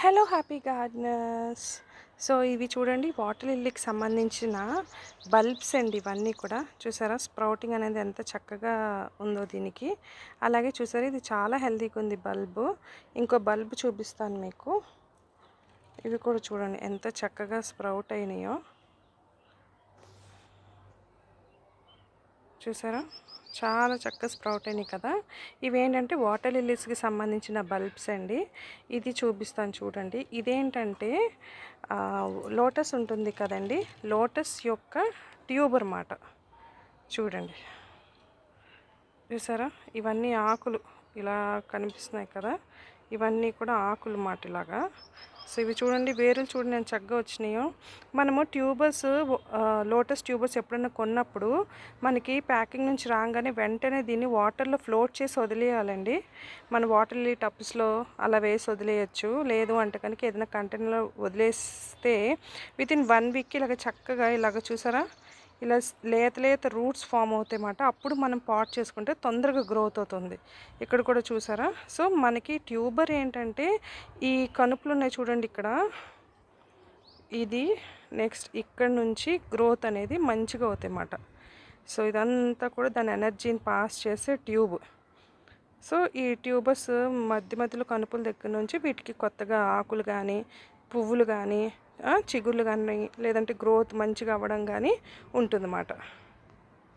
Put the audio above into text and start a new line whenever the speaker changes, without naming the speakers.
Hello happy gardeners. So ఇవి చూడండి, water లిల్లీకి సంబంధించిన బల్బ్స్ అండి. ఇవన్నీ కూడా చూసారా, స్ప్రౌటింగ్ అనేది ఎంత చక్కగా ఉందో దీనికి. అలాగే చూసారా, ఇది చాలా హెల్తీగా ఉంది బల్బు. ఇంకో బల్బు చూపిస్తాను మీకు. ఇవి కూడా చూడండి ఎంత చక్కగా స్ప్రౌట్ అయినాయో. చూసారా, చాలా చక్కగా స్ప్రౌట్ అయినాయి కదా. ఇవేంటంటే వాటర్ లిల్లీస్కి సంబంధించిన బల్బ్స్ అండి. ఇది చూపిస్తాను చూడండి. ఇదేంటంటే లోటస్ ఉంటుంది కదండి, లోటస్ యొక్క ట్యూబ్ అన్నమాట. చూడండి, చూసారా, ఇవన్నీ ఆకులు ఇలా కనిపిస్తున్నాయి కదా. ఇవన్నీ కూడా ఆకులు మాట ఇలాగా. సో ఇవి చూడండి, వేరులు చూడండి ఎంత చక్కగా వచ్చినాయో. మనము ట్యూబర్స్, లోటస్ ట్యూబర్స్ ఎప్పుడైనా కొన్నప్పుడు మనకి ప్యాకింగ్ నుంచి రాగానే వెంటనే దీన్ని వాటర్లో ఫ్లోట్ చేసి వదిలేయాలండి. మన వాటర్ లిల్లీ టబ్స్లో అలా వేసి వదిలేయచ్చు. లేదు అంటే కనుక ఏదైనా కంటైనర్లో వదిలేస్తే వితిన్ 1 వీక్కి ఇలాగ చక్కగా ఇలాగ చూసారా, ఇలా లేత లేత రూట్స్ ఫామ్ అవుతాయి అన్నమాట. అప్పుడు మనం పాట్ చేసుకుంటే తొందరగా గ్రోత్ అవుతుంది. ఇక్కడ కూడా చూసారా. సో మనకి ట్యూబర్ ఏంటంటే ఈ కనుపులు ఉన్నాయి చూడండి ఇక్కడ, ఇది నెక్స్ట్ ఇక్కడ నుంచి గ్రోత్ అనేది మంచిగా అవుతాయి అన్నమాట. సో ఇదంతా కూడా దాని ఎనర్జీని పాస్ చేసే ట్యూబ్. సో ఈ ట్యూబర్స్ మధ్య మధ్యలో కనుపుల దగ్గర నుంచి వీటికి కొత్తగా ఆకులు కానీ, పువ్వులు కానీ, చిగుళ్ళు కానీ, లేదంటే గ్రోత్ మంచిగా అవ్వడం కానీ ఉంటుందన్నమాట.